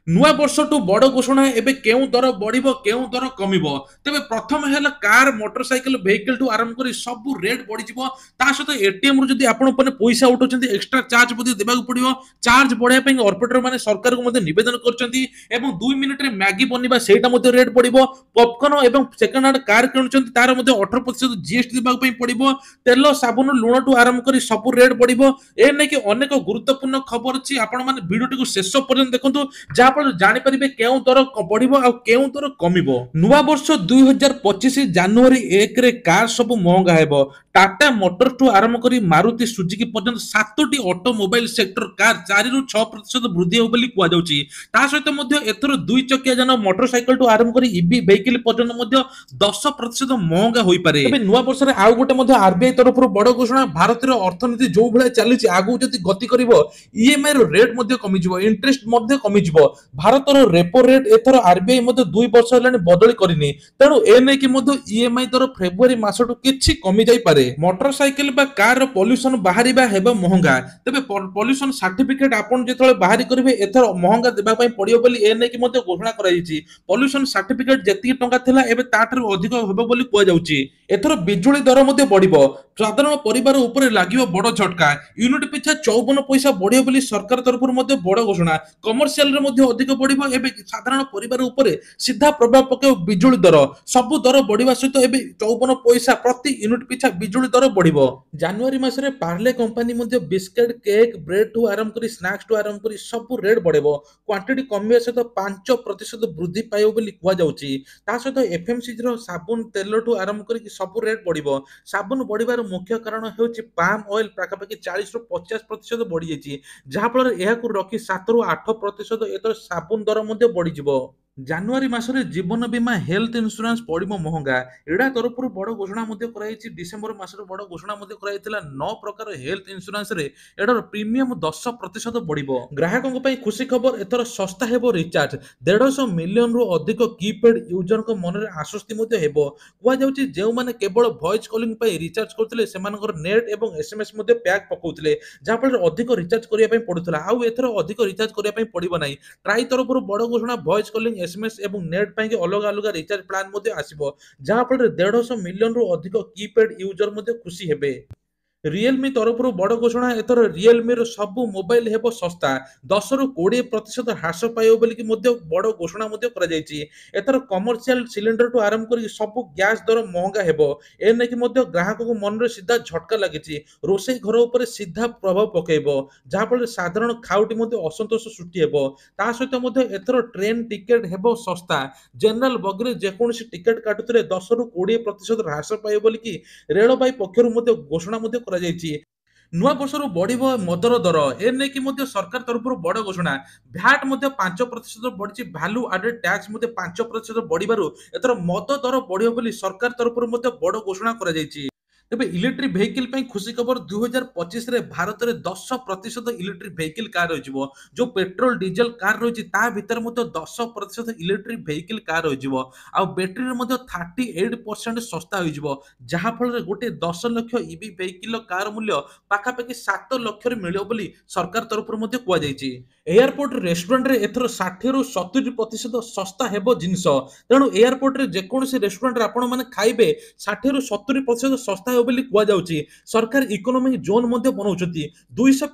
ନୂଆ ବର୍ଷଠୁ ବଡ଼ ଘୋଷଣା ଏବେ କେଉଁ ଦର ବଢ଼ିବ କେଉଁ ଦର କମିବ। ତେବେ ପ୍ରଥମ ହେଲା କାର୍ ମୋଟରସାଇକେଲ ଭେହିକିଲଠୁ ଆରମ୍ଭ କରି ସବୁ ରେଟ୍ ବଢ଼ିଯିବ। ତା ସହିତ ଏଟିଏମ୍ରୁ ଯଦି ଆପଣ ମାନେ ପଇସା ଉଠାଉଛନ୍ତି ଏକ୍ସଟ୍ରା ଚାର୍ଜ ମଧ୍ୟ ଦେବାକୁ ପଡ଼ିବ। ଚାର୍ଜ ବଢ଼ାଇବା ପାଇଁ ଅପରେଟର ମାନେ ସରକାରଙ୍କୁ ମଧ୍ୟ ନିବେଦନ କରିଛନ୍ତି ଏବଂ 2 ମିନିଟ୍ରେ ମ୍ୟାଗି ବନିବା ସେଇଟା ମଧ୍ୟ ରେଟ୍ ବଢ଼ିବ। ପପକର୍ନ ଏବଂ ସେକେଣ୍ଡ ହ୍ୟାଣ୍ଡ କାର୍ କିଣୁଛନ୍ତି ତାର ମଧ୍ୟ 18% ଜିଏସ୍ଟି ଦେବାକୁ ପାଇଁ ପଡ଼ିବ। ତେଲ ସାବୁନ ଲୁଣଠୁ ଆରମ୍ଭ କରି ସବୁ ରେଟ୍ ବଢ଼ିବ। ଏ ନେଇକି ଅନେକ ଗୁରୁତ୍ୱପୂର୍ଣ୍ଣ ଖବର ଅଛି। ଆପଣମାନେ ଭିଡ଼ିଓଟିକୁ ଶେଷ ପର୍ଯ୍ୟନ୍ତ ଦେଖନ୍ତୁ, ଯାହାଫଳରେ ଜାଣିପାରିବେ କେଉଁ ଦର ବଢ଼ିବ ଆଉ କେଉଁ ଦର କମିବ। ନୂଆବର୍ଷ 2025 ଜାନୁଆରୀ 1ରେ କାର୍ ସବୁ ମହଙ୍ଗା ହେବ। ଟାଟା ମୋଟରଠୁ ଆରମ୍ଭ କରି ମାରୁତି ସୁଜୁକି ପର୍ଯ୍ୟନ୍ତ 7ଟି ଅଟୋମୋବାଇଲ ସେକ୍ଟର କାର୍ 4ରୁ 6% ବୃଦ୍ଧି ହେବ ବୋଲି କୁହାଯାଉଛି। ତା ସହିତ ମଧ୍ୟ ଏଥର ଦୁଇ ଚକିଆ ଯାନ ମୋଟରସାଇକେଲଠୁ ଆରମ୍ଭ କରି ଇଭି ଭେହିକିଲ ପର୍ଯ୍ୟନ୍ତ ମଧ୍ୟ 10% ମହଙ୍ଗା ହୋଇପାରେ। ତେବେ ନୂଆ ବର୍ଷରେ ଆଉ ଗୋଟେ ମଧ୍ୟ ଆରବିଆଇ ତରଫରୁ ବଡ଼ ଘୋଷଣା। ଭାରତର ଅର୍ଥନୀତି ଯୋଉ ଭଳିଆ ଚାଲିଛି ଆଗକୁ ଯଦି ଗତି କରିବ, ଇଏମଆଇ ର ରେଟ୍ ମଧ୍ୟ କମିଯିବ, ଇଣ୍ଟରେଷ୍ଟ ମଧ୍ୟ କମିଯିବ। ଭାରତର ରେପୋ ରେଟ୍ ଏଥର ଆରବିଆଇ ମଧ୍ୟ 2 ବର୍ଷ ହେଲାଣି ବଦଳି କରିନି। ତେଣୁ ଏ ନେଇକି ମଧ୍ୟ ଇଏମଆଇ ଦର ଫେବୃଆରୀ ମାସଠୁ କିଛି କମି ଯାଇପାରେ। ମୋଟରସାଇକେଲ ବା କାରର ପଲ୍ୟୁସନ ବାହାରିବା ହେବ ମହଙ୍ଗା। ତେବେ ପଲ୍ୟୁସନ ସାର୍ଟିଫିକେଟ ଆପଣ ଯେତେବେଳେ ବାହାରି କରିବେ ଏଥର ମହଙ୍ଗା ଦେବା ପାଇଁ ପଡ଼ିବ ବୋଲି ଏ ନେଇକି ମଧ୍ୟ ଘୋଷଣା କରାଯାଇଛି। ପଲ୍ୟୁସନ ସାର୍ଟିଫିକେଟ ଯେତିକି ଟଙ୍କା ଥିଲା ଏବେ ତାଠାରୁ ଅଧିକ ହେବ ବୋଲି କୁହାଯାଉଛି। ଏଥର ବିଜୁଳି ଦର ମଧ୍ୟ ବଢ଼ିବ। ସାଧାରଣ ପରିବାର ଉପରେ ଲାଗିବ ବଡ଼ ଝଟକା। ୟୁନିଟ୍ ପିଛା 54 ପଇସା ବଢ଼ିବ ବୋଲି ସରକାର ତରଫରୁ ମଧ୍ୟ ବଡ଼ ଘୋଷଣା। କମର୍ସିଆଲରେ ମଧ୍ୟ ଅଧିକ ବଢ଼ିବ। ଏବେ ସାଧାରଣ ପରିବାର ଉପରେ ସିଧା ପ୍ରଭାବ ପକାଇବ ବିଜୁଳି ଦର। ସବୁ ଦର ବଢ଼ିବା ସହିତ ଏବେ 54 ପଇସା ପ୍ରତି ୟୁନିଟ୍ ପିଛା ବିଜୁଳି ଦର ବଢ଼ିବ। ଜାନୁଆରୀ ମାସରେ ପାର୍ଲେ କମ୍ପାନୀ ମଧ୍ୟ ବିସ୍କେଟ୍, କେକ୍, ବ୍ରେଡ୍ ଠୁ ଆରମ୍ଭ କରି ସ୍ନାକ୍ସ ଠୁ ଆରମ୍ଭ କରି ସବୁ ରେଟ୍ ବଢ଼ିବ। କ୍ୱାଣ୍ଟିଟି କମିବା ସହିତ 5% ବୃଦ୍ଧି ପାଇବ ବୋଲି କୁହାଯାଉଛି। ତା ସହିତ ଏଫଏମସିଜିର ସାବୁନ ତେଲଠୁ ଆରମ୍ଭ କରିକି ସବୁ ରେଟ୍ ବଢ଼ିବ। ସାବୁନ ବଢ଼ିବାର ମୁଖ୍ୟ କାରଣ ହେଉଛି ପାମ୍ ଅଏଲ ପାଖାପାଖି 40ରୁ 50% ବଢ଼ିଯାଇଛି। ଯାହାଫଳରେ ଏହାକୁ ରଖି 7ରୁ 8% ଏଥର ସାବୁନ ଦର ମଧ୍ୟ ବଢ଼ିଯିବ। ଜାନୁଆରୀ ମାସରେ ଜୀବନ ବୀମା ହେଲ୍ଥ ଇନ୍ସୁରାନ୍ସ ପଡ଼ିବ ମହଙ୍ଗା। ଇଡ଼ା ତରଫରୁ ବଡ଼ ଘୋଷଣା ମଧ୍ୟ କରାଯାଇଛି। ଡିସେମ୍ବର ମାସରେ ବଡ଼ ଘୋଷଣା ମଧ୍ୟ କରାଯାଇଥିଲା। 9 ପ୍ରକାର ହେଲ୍ଥ ଇନ୍ସୁରାନ୍ସରେ ଏଟାର ପ୍ରିମିୟମ 10% ବଢ଼ିବ। ଗ୍ରାହକଙ୍କ ପାଇଁ ଖୁସି ଖବର, ଏଥର ଶସ୍ତା ହେବ ରିଚାର୍ଜ। 150 ମିଲିୟନରୁ ଅଧିକ କିପ୍ୟାଡ୍ ୟୁଜରଙ୍କ ମନରେ ଆଶ୍ୱସ୍ତି ମଧ୍ୟ ହେବ। କୁହାଯାଉଛି ଯେଉଁମାନେ କେବଳ ଭଏସ୍ କଲିଂ ପାଇଁ ରିଚାର୍ଜ କରୁଥିଲେ ସେମାନଙ୍କର ନେଟ୍ ଏବଂ ଏସ୍ଏମ୍ଏସ୍ ମଧ୍ୟ ପ୍ୟାକ୍ ପକାଉଥିଲେ, ଯାହାଫଳରେ ଅଧିକ ରିଚାର୍ଜ କରିବା ପାଇଁ ପଡ଼ୁଥିଲା। ଆଉ ଏଥର ଅଧିକ ରିଚାର୍ଜ କରିବା ପାଇଁ ପଡ଼ିବ ନାହିଁ। ଟ୍ରାଇ ତରଫରୁ ବଡ଼ ଘୋଷଣା, ଭଏସ୍ କଲିଂ, ଏସ୍ଏମ୍ଏସ୍ ଏବଂ ନେଟ୍ ପାଇଁକି ଅଲଗା ଅଲଗା ରିଚାର୍ଜ ପ୍ଲାନ୍ ମଧ୍ୟ ଆସିବ, ଯାହାଫଳରେ 150 ମିଲିୟନରୁ ଅଧିକ କିପ୍ୟାଡ୍ ୟୁଜର ମଧ୍ୟ ଖୁସି ହେବେ। ରିଏଲମି ତରଫରୁ ବଡ଼ ଘୋଷଣା, ଏଥର ରିଏଲମିର ସବୁ ମୋବାଇଲ ହେବ ଶସ୍ତା। 10ରୁ 20% ହ୍ରାସ ପାଇବ ବୋଲିକି ମଧ୍ୟ ବଡ଼ ଘୋଷଣା ମଧ୍ୟ କରାଯାଇଛି। ଏଥର କମର୍ସିଆଲ ସିଲିଣ୍ଡରଠୁ ଆରମ୍ଭ କରି ସବୁ ଗ୍ୟାସ୍ ଦର ମହଙ୍ଗା ହେବ। ଏ ନେଇକି ମଧ୍ୟ ଗ୍ରାହକଙ୍କ ମନରେ ସିଧା ଝଟକା ଲାଗିଛି। ରୋଷେଇ ଘର ଉପରେ ସିଧା ପ୍ରଭାବ ପକାଇବ, ଯାହାଫଳରେ ସାଧାରଣ ଖାଉଟି ମଧ୍ୟ ଅସନ୍ତୋଷ ସୃଷ୍ଟି ହେବ। ତା ସହିତ ମଧ୍ୟ ଏଥର ଟ୍ରେନ୍ ଟିକେଟ୍ ହେବ ଶସ୍ତା। ଜେନେରାଲ ବଗିରେ ଯେକୌଣସି ଟିକେଟ୍ କାଟୁଥିଲେ 10ରୁ 20% ହ୍ରାସ ପାଇବ ବୋଲିକି ରେଳବାଇ ପକ୍ଷରୁ ମଧ୍ୟ ଘୋଷଣା ମଧ୍ୟ କରାଯାଇଛି। ନୂଆ ବର୍ଷରୁ ବଢ଼ିବ ମଦର ଦର। ଏ ନେଇକି ମଧ୍ୟ ସରକାର ତରଫରୁ ବଡ଼ ଘୋଷଣା। ଭ୍ୟାଟ୍ ମଧ୍ୟ 5% ବଢ଼ିଛି। ଭ୍ୟାଲୁ ଆଡେଡ୍ ଟ୍ୟାକ୍ସ ମଧ୍ୟ 5% ବଢ଼ିବାରୁ ଏଥର ମଦ ଦର ବଢ଼ିବ ବୋଲି ସରକାର ତରଫରୁ ମଧ୍ୟ ବଡ଼ ଘୋଷଣା କରାଯାଇଛି। ତେବେ ଇଲେକ୍ଟ୍ରିକ୍ ଭେହିକିଲ୍ ପାଇଁ ଖୁସି ଖବର, 2025ରେ ଭାରତରେ 10% ଇଲେକ୍ଟ୍ରିକ୍ ଭେହିକିଲ୍ କାର୍ ରହିଯିବ। ଯୋଉ ପେଟ୍ରୋଲ ଡିଜେଲ କାର୍ ରହିଛି ତା ଭିତରେ ମଧ୍ୟ 10% ଇଲେକ୍ଟ୍ରିକ୍ ଭେହିକିଲ୍ କାର୍ ରହିଯିବ। ଆଉ ବ୍ୟାଟେରୀରେ ମଧ୍ୟ 38% ଶସ୍ତା ହୋଇଯିବ, ଯାହାଫଳରେ ଗୋଟେ 10 ଲକ୍ଷ ଇଭି ଭେହିକିଲ୍ କାର୍ ମୂଲ୍ୟ ପାଖାପାଖି 7 ଲକ୍ଷରେ ମିଳିବ ବୋଲି ସରକାର ତରଫରୁ ମଧ୍ୟ କୁହାଯାଇଛି। ଏୟାରପୋର୍ଟ ରେଷ୍ଟୁରାଣ୍ଟରେ ଏଥର 60ରୁ 70% ଶସ୍ତା ହେବ ଜିନିଷ। ତେଣୁ ଏୟାରପୋର୍ଟରେ ଯେକୌଣସି ରେଷ୍ଟୁରାଣ୍ଟରେ ଆପଣମାନେ ଖାଇବେ 60ରୁ 70% ଶସ୍ତା ହେବ ବୋଲି କୁହାଯାଉଛି। ସରକାର ଇକୋନୋମିକ୍ ଜୋନ୍ ମଧ୍ୟ ବନାଉଛନ୍ତି। 200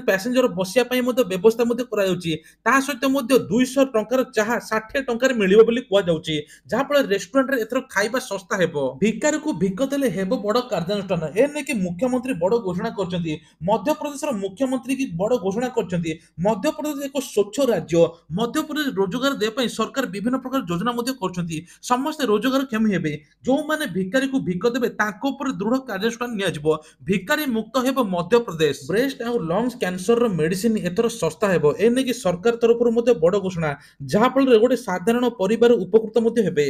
ପ୍ୟାସେଞ୍ଜର ବସିବା ପାଇଁ ମଧ୍ୟ ବ୍ୟବସ୍ଥା ମଧ୍ୟ କରାଯାଉଛି। ତା ସହିତ ମଧ୍ୟ 200 ଟଙ୍କାର ଚାହା 60 ଟଙ୍କାରେ ମିଳିବ ବୋଲି କୁହାଯାଉଛି, ଯାହାଫଳରେ ରେଷ୍ଟୁରାଣ୍ଟରେ ଏଥର ଖାଇବା ଶସ୍ତା ହେବ। ଭିକାରୀକୁ ଭିକ ଦେଲେ ହେବ ବଡ଼ କାର୍ଯ୍ୟାନୁଷ୍ଠାନ। ଏ ନେଇକି ମୁଖ୍ୟମନ୍ତ୍ରୀ ବଡ଼ ଘୋଷଣା କରିଛନ୍ତି। ମଧ୍ୟପ୍ରଦେଶର ମୁଖ୍ୟମନ୍ତ୍ରୀ କି ବଡ଼ ଘୋଷଣା କରିଛନ୍ତି। ମଧ୍ୟପ୍ରଦେଶ ଏକ ସ୍ୱଚ୍ଛ ରାଜ୍ୟ। ମଧ୍ୟପ୍ରଦେଶ ରୋଜଗାର ଦେବା ପାଇଁ ସରକାର ବିଭିନ୍ନ ପ୍ରକାର ଯୋଜନା ମଧ୍ୟ କରୁଛନ୍ତି। ସମସ୍ତେ ରୋଜଗାରକ୍ଷମ ହେବେ। ଯେଉଁମାନେ ଭିକାରୀକୁ ଭିକ ଦେବେ ତାଙ୍କ ଉପରେ ଦୃଢ଼ କାର୍ଯ୍ୟାନୁଷ୍ଠାନ ନିଆଯିବ। ଭିକାରୀ ମୁକ୍ତ ହେବ ମଧ୍ୟପ୍ରଦେଶ। ବ୍ରେଷ୍ଟ ଆଉ ଲଙ୍ଗସ୍ କ୍ୟାନ୍ସରର ମେଡିସିନ ଏଥର ଶସ୍ତା ହେବ। ଏ ନେଇକି ସରକାର ତରଫରୁ ମଧ୍ୟ ବଡ଼ ଘୋଷଣା, ଯାହାଫଳରେ ଗୋଟେ ସାଧାରଣ ପରିବାର ଉପକୃତ ମଧ୍ୟ ହେବେ।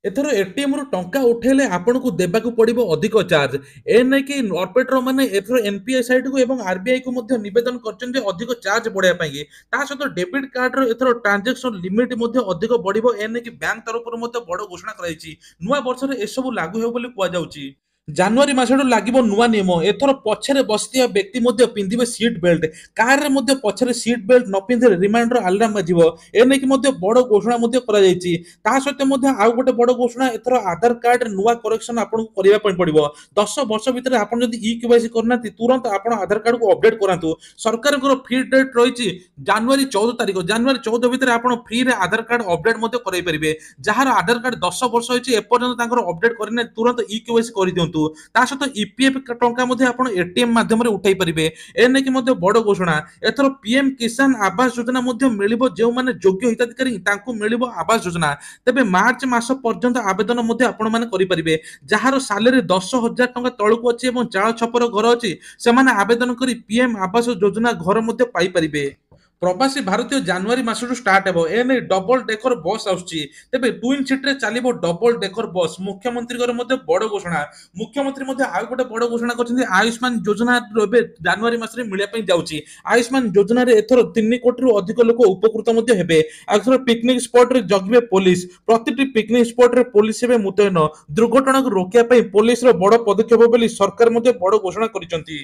ଏଥର ଏଟିଏମ୍ରୁ ଟଙ୍କା ଉଠାଇଲେ ଆପଣଙ୍କୁ ଦେବାକୁ ପଡ଼ିବ ଅଧିକ ଚାର୍ଜ। ଏ ନେଇକି ଅପରେଟର ମାନେ ଏଥର ଏନ୍ପିଆଇ ସାଇଟ୍କୁ ଏବଂ ଆରବିଆଇକୁ ମଧ୍ୟ ନିବେଦନ କରିଛନ୍ତି ଯେ ଅଧିକ ଚାର୍ଜ ବଢ଼ାଇବା ପାଇଁ। ତା ସହିତ ଡେବିଟ୍ କାର୍ଡର ଏଥର ଟ୍ରାଞ୍ଜାକ୍ସନ ଲିମିଟ୍ ମଧ୍ୟ ଅଧିକ ବଢ଼ିବ। ଏ ନେଇକି ବ୍ୟାଙ୍କ ତରଫରୁ ମଧ୍ୟ ବଡ଼ ଘୋଷଣା କରାଯାଇଛି। ନୂଆ ବର୍ଷରେ ଏସବୁ ଲାଗୁ ହେବ ବୋଲି କୁହାଯାଉଛି। ଜାନୁଆରୀ ମାସଠୁ ଲାଗିବ ନୂଆ ନିୟମ। ଏଥର ପଛରେ ବସିଥିବା ବ୍ୟକ୍ତି ମଧ୍ୟ ପିନ୍ଧିବେ ସିଟ୍ ବେଲ୍ଟ। କାରରେ ମଧ୍ୟ ପଛରେ ସିଟ୍ ବେଲ୍ଟ ନ ପିନ୍ଧିଲେ ରିମାଇଣ୍ଡର ଆଲାର୍ମ ବାଜିବ। ଏ ନେଇକି ମଧ୍ୟ ବଡ଼ ଘୋଷଣା ମଧ୍ୟ କରାଯାଇଛି। ତା ସହିତ ମଧ୍ୟ ଆଉ ଗୋଟେ ବଡ଼ ଘୋଷଣା, ଏଥର ଆଧାର କାର୍ଡରେ ନୂଆ କରେକ୍ସନ ଆପଣଙ୍କୁ କରିବା ପାଇଁ ପଡ଼ିବ। 10 ବର୍ଷ ଭିତରେ ଆପଣ ଯଦି ଇ କେୱାଇସି କରିନାହାନ୍ତି, ତୁରନ୍ତ ଆପଣ ଆଧାର କାର୍ଡକୁ ଅପଡେଟ୍ କରାନ୍ତୁ। ସରକାରଙ୍କର ଫ୍ରି ଡେଟ୍ ରହିଛି ଜାନୁଆରୀ 14 ତାରିଖ। ଜାନୁଆରୀ 14 ଭିତରେ ଆପଣ ଫ୍ରିରେ ଆଧାର କାର୍ଡ ଅପଡେଟ୍ ମଧ୍ୟ କରାଇ ପାରିବେ। ଯାହାର ଆଧାର କାର୍ଡ 10 ବର୍ଷ ହେଇଛି ଏପର୍ଯ୍ୟନ୍ତ ତାଙ୍କର ଅପଡେଟ୍ କରିନାହାନ୍ତି, ତୁରନ୍ତ ଇ କେୱାଇସି କରିଦିଅନ୍ତୁ। ତା ସହିତ ଇପିଏଫ୍ ଟଙ୍କା ମଧ୍ୟ ଆପଣ ଏଟିଏମ୍ ମାଧ୍ୟମରେ ଉଠାଇ ପାରିବେ। ଏ ନେଇକି ମଧ୍ୟ ବଡ଼ ଘୋଷଣା। ଏଥର ପିଏମ୍ କିଷାନ ଆବାସ ଯୋଜନା ମଧ୍ୟ ମିଳିବ। ଯେଉଁମାନେ ଯୋଗ୍ୟ ହିତାଧିକାରୀ ତାଙ୍କୁ ମିଳିବ ଆବାସ ଯୋଜନା। ତେବେ ମାର୍ଚ୍ଚ ମାସ ପର୍ଯ୍ୟନ୍ତ ଆବେଦନ ମଧ୍ୟ ଆପଣମାନେ କରିପାରିବେ। ଯାହାର ସାଲେରୀ 10,000 ଟଙ୍କା ତଳକୁ ଅଛି ଏବଂ ଚାଳ ଛପର ଘର ଅଛି, ସେମାନେ ଆବେଦନ କରି ପିଏମ୍ ଆବାସ ଯୋଜନା ଘର ମଧ୍ୟ ପାଇପାରିବେ। ପ୍ରବାସୀ ଭାରତୀୟ ଜାନୁଆରୀ ମାସରୁ ଷ୍ଟାର୍ଟ ହେବ। ଏ ନେଇ ଡବଲ ଡେକର ବସ୍ ଆସୁଛି। ତେବେ ଟୁଇନ୍ ସିଟ୍ରେ ଚାଲିବ ଡବଲ ଡେକର ବସ୍। ମୁଖ୍ୟମନ୍ତ୍ରୀଙ୍କର ମଧ୍ୟ ବଡ଼ ଘୋଷଣା। ମୁଖ୍ୟମନ୍ତ୍ରୀ ମଧ୍ୟ ଆଉ ଗୋଟେ ବଡ଼ ଘୋଷଣା କରିଛନ୍ତି। ଆୟୁଷ୍ମାନ ଯୋଜନା ଏବେ ଜାନୁଆରୀ ମାସରେ ମିଳିବା ପାଇଁ ଯାଉଛି। ଆୟୁଷ୍ମାନ ଯୋଜନାରେ ଏଥର 3 କୋଟିରୁ ଅଧିକ ଲୋକ ଉପକୃତ ମଧ୍ୟ ହେବେ। ଆଉ ଏଥର ପିକନିକ ସ୍ପଟରେ ଜଗିବେ ପୋଲିସ। ପ୍ରତିଟି ପିକନିକ ସ୍ପଟରେ ପୋଲିସ ହେବେ ମୁତୟନ। ଦୁର୍ଘଟଣାକୁ ରୋକିବା ପାଇଁ ପୋଲିସର ବଡ଼ ପଦକ୍ଷେପ ବୋଲି ସରକାର ମଧ୍ୟ ବଡ଼ ଘୋଷଣା କରିଛନ୍ତି।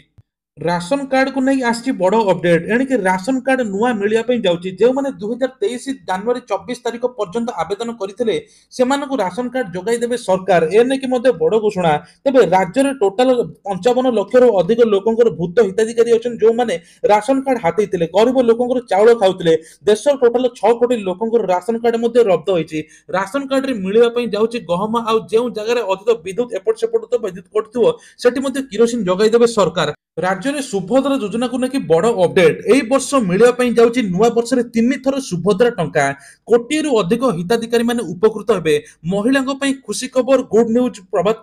ରାସନ କାର୍ଡକୁ ନେଇ ଆସିଛି ବଡ଼ ଅପଡେଟ୍। ଏଣିକି ରାସନ କାର୍ଡ ନୂଆ ମିଳିବା ପାଇଁ ଯାଉଛି। ଯେଉଁମାନେ 2023 ଜାନୁଆରୀ 24 ତାରିଖ ପର୍ଯ୍ୟନ୍ତ ଆବେଦନ କରିଥିଲେ, ସେମାନଙ୍କୁ ରାସନ କାର୍ଡ ଯୋଗାଇ ଦେବେ ସରକାର। ଏ ନେଇକି ମଧ୍ୟ ବଡ଼ ଘୋଷଣା। ତେବେ ରାଜ୍ୟରେ ଟୋଟାଲ 55 ଲକ୍ଷରୁ ଅଧିକ ଲୋକଙ୍କର ଭୂତ ହିତାଧିକାରୀ ଅଛନ୍ତି, ଯେଉଁମାନେ ରାସନ କାର୍ଡ ହାତେଇଥିଲେ, ଗରିବ ଲୋକଙ୍କର ଚାଉଳ ଖାଉଥିଲେ। ଦେଶର ଟୋଟାଲ 6 କୋଟି ଲୋକଙ୍କର ରାସନ କାର୍ଡ ମଧ୍ୟ ରଦ୍ଦ ହୋଇଛି। ରାସନ କାର୍ଡରେ ମିଳିବା ପାଇଁ ଯାଉଛି ଗହମ। ଆଉ ଯେଉଁ ଜାଗାରେ ଅଧିକ ବିଦ୍ୟୁତ ଏପଟ ସେପଟ ବିଦ୍ୟୁତ କଟୁଥିବ, ସେଠି ମଧ୍ୟ କିରୋସିନ ଯୋଗାଇ ଦେବେ ସରକାର। ରାଜ୍ୟରେ ସୁଭଦ୍ରା ଯୋଜନାକୁ ନେଇକି ବଡ଼ ଅପଡେଟ୍। ଏହି ବର୍ଷ ମିଳିବା ପାଇଁ ଯାଉଛି ନୂଆ ବର୍ଷରେ 3 ଥର ସୁଭଦ୍ରା ଟଙ୍କା। କୋଟିଏରୁ ଅଧିକ ହିତାଧିକାରୀ ମାନେ ଉପକୃତ ହେବେ। ମହିଳାଙ୍କ ପାଇଁ ଖୁସି ଖବର, ଗୁଡ୍ ନ୍ୟୁଜ୍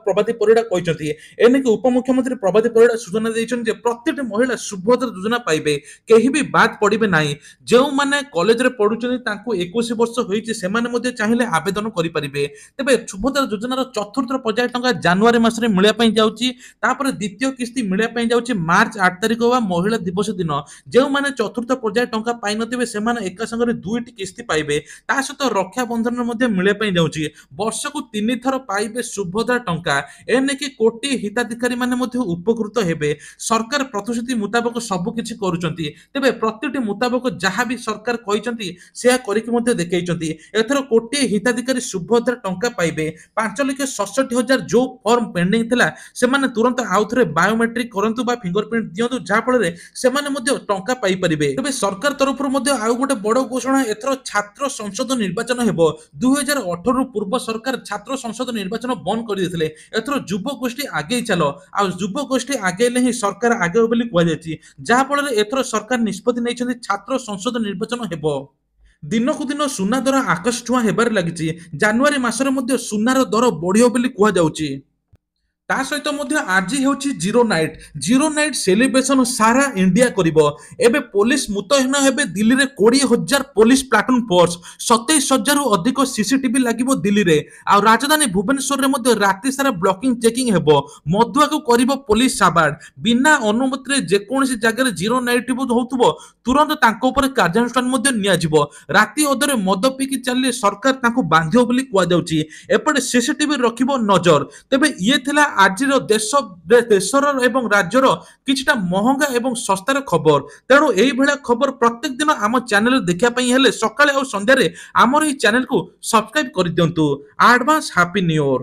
ପ୍ରଭାତୀ ପରିଡ଼ା କହିଛନ୍ତି। ଏନେକି ଉପମୁଖ୍ୟମନ୍ତ୍ରୀ ପ୍ରଭାତୀ ପରିଡ଼ା ସୂଚନା ଦେଇଛନ୍ତି ଯେ ପ୍ରତିଟି ମହିଳା ସୁଭଦ୍ରା ଯୋଜନା ପାଇବେ, କେହି ବି ବାଦ୍ ପଡ଼ିବେ ନାହିଁ। ଯେଉଁମାନେ କଲେଜରେ ପଢୁଛନ୍ତି, ତାଙ୍କୁ 21 ବର୍ଷ ହୋଇଛି, ସେମାନେ ମଧ୍ୟ ଚାହିଁଲେ ଆବେଦନ କରିପାରିବେ। ତେବେ ସୁଭଦ୍ରା ଯୋଜନାର ଚତୁର୍ଥ ପର୍ଯ୍ୟାୟ ଟଙ୍କା ଜାନୁଆରୀ ମାସରେ ମିଳିବା ପାଇଁ ଯାଉଛି। ତାପରେ ଦ୍ୱିତୀୟ କିସ୍ତି ମିଳିବା ପାଇଁ ଯାଉଛି ମାର୍ଚ୍ଚ 8 ତାରିଖ ବା ମହିଳା ଦିବସ ଦିନ। ଯେଉଁମାନେ ଚତୁର୍ଥ ପର୍ଯ୍ୟାୟ ଟଙ୍କା ପାଇନଥିବେ, ସେମାନେ ଏକା ସାଙ୍ଗରେ 2ଟି କିସ୍ତି ପାଇବେ। ତା ସହିତ ରକ୍ଷାବନ୍ଧନରେ ମଧ୍ୟ ମିଳିବା ପାଇଁ ଯାଉଛି। ବର୍ଷକୁ 3 ଥର ପାଇବେ ସୁଭଦ୍ରା ଟଙ୍କା। ଏ ନେଇକି କୋଟି ହିତାଧିକାରୀ ମାନେ ମଧ୍ୟ ଉପକୃତ ହେବେ। ସରକାର ପ୍ରତିଶ୍ରୁତି ମୁତାବକ ସବୁ କିଛି କରୁଛନ୍ତି। ତେବେ ପ୍ରତିଟି ମୁତାବକ ଯାହା ବି ସରକାର କହିଛନ୍ତି, ସେୟା କରିକି ମଧ୍ୟ ଦେଖେଇଛନ୍ତି। ଏଥର କୋଟିଏ ହିତାଧିକାରୀ ସୁଭଦ୍ରା ଟଙ୍କା ପାଇବେ। 5,67,000 ଯୋଉ ଫର୍ମ ପେଣ୍ଡିଂ ଥିଲା, ସେମାନେ ତୁରନ୍ତ ଆଉଥରେ ବାୟୋମେଟ୍ରିକ କରନ୍ତୁ ବା ଫିଙ୍ଗରପ୍ରିଣ୍ଟ ଦିଅନ୍ତୁ, ଯାହା ଫଳରେ ସେମାନେ ମଧ୍ୟ ଟଙ୍କା ପାଇପାରିବେ। ତେବେ ସରକାର ତରଫରୁ ମଧ୍ୟ ଆଉ ଗୋଟେ ବଡ଼ ଘୋଷଣା। ଏଥର ଛାତ୍ର ସଂସଦ ନିର୍ବାଚନ ହେବ। 2018ରୁ ପୂର୍ବ ସରକାର ଛାତ୍ର ସଂସଦ ନିର୍ବାଚନ ବନ୍ଦ କରିଦେଇଥିଲେ। ଏଥର ଯୁବ ଗୋଷ୍ଠୀ ଆଗେଇ ଚାଲ। ଆଉ ଯୁବ ଗୋଷ୍ଠୀ ଆଗେଇଲେ ହିଁ ସରକାର ଆଗେଇବ ବୋଲି କୁହାଯାଇଛି। ଯାହା ଫଳରେ ଏଥର ସରକାର ନିଷ୍ପତ୍ତି ନେଇଛନ୍ତି, ଛାତ୍ର ସଂସଦ ନିର୍ବାଚନ ହେବ। ଦିନକୁ ଦିନ ସୁନା ଦର ଆକାଶ ଛୁଆଁ ହେବାରେ ଲାଗିଛି। ଜାନୁଆରୀ ମାସରେ ମଧ୍ୟ ସୁନାର ଦର ବଢ଼ିବ ବୋଲି କୁହାଯାଉଛି। ତା ସହିତ ମଧ୍ୟ ଆଜି ହେଉଛି zero night. Zero night celebration ସାରା ଇଣ୍ଡିଆ କରିବ। ଏବେ ପୋଲିସ ମୁତୟନ ହେବେ ଦିଲ୍ଲୀରେ 20,000 ପୋଲିସ ପ୍ଲାଟୁନ ଫୋର୍ସ। 27,000ରୁ ଅଧିକ ସିସିଟିଭି ଲାଗିବ ଦିଲ୍ଲୀରେ। ଆଉ ରାଜଧାନୀ ଭୁବନେଶ୍ୱରରେ ମଧ୍ୟ ରାତି ସାରା ବ୍ଲକିଂ ଚେକିଂ ହେବ। ମଦୁଆକୁ କରିବ ପୋଲିସ ସାବାଡ଼। ବିନା ଅନୁମତିରେ ଯେକୌଣସି ଜାଗାରେ ଜିରୋ ନାଇଟ୍ ହେଉଥିବ, ତୁରନ୍ତ ତାଙ୍କ ଉପରେ କାର୍ଯ୍ୟାନୁଷ୍ଠାନ ମଧ୍ୟ ନିଆଯିବ। ରାତି ଅଧରେ ମଦ ପିଇକି ଚାଲିଲେ ସରକାର ତାଙ୍କୁ ବାନ୍ଧିବ ବୋଲି କୁହାଯାଉଛି। ଏପଟେ ସିସିଟିଭି ରଖିବ ନଜର। ତେବେ ଇଏ ଥିଲା ଆଜିର ଦେଶର ଏବଂ ରାଜ୍ୟର କିଛିଟା ମହଙ୍ଗା ଏବଂ ଶସ୍ତାର ଖବର। ତେଣୁ ଏଇଭଳିଆ ଖବର ପ୍ରତ୍ୟେକ ଦିନ ଆମ ଚ୍ୟାନେଲରେ ଦେଖିବା ପାଇଁ ହେଲେ ସକାଳେ ଆଉ ସନ୍ଧ୍ୟାରେ ଆମର ଏଇ ଚ୍ୟାନେଲକୁ ସବସ୍କ୍ରାଇବ କରିଦିଅନ୍ତୁ। Advance happy new year.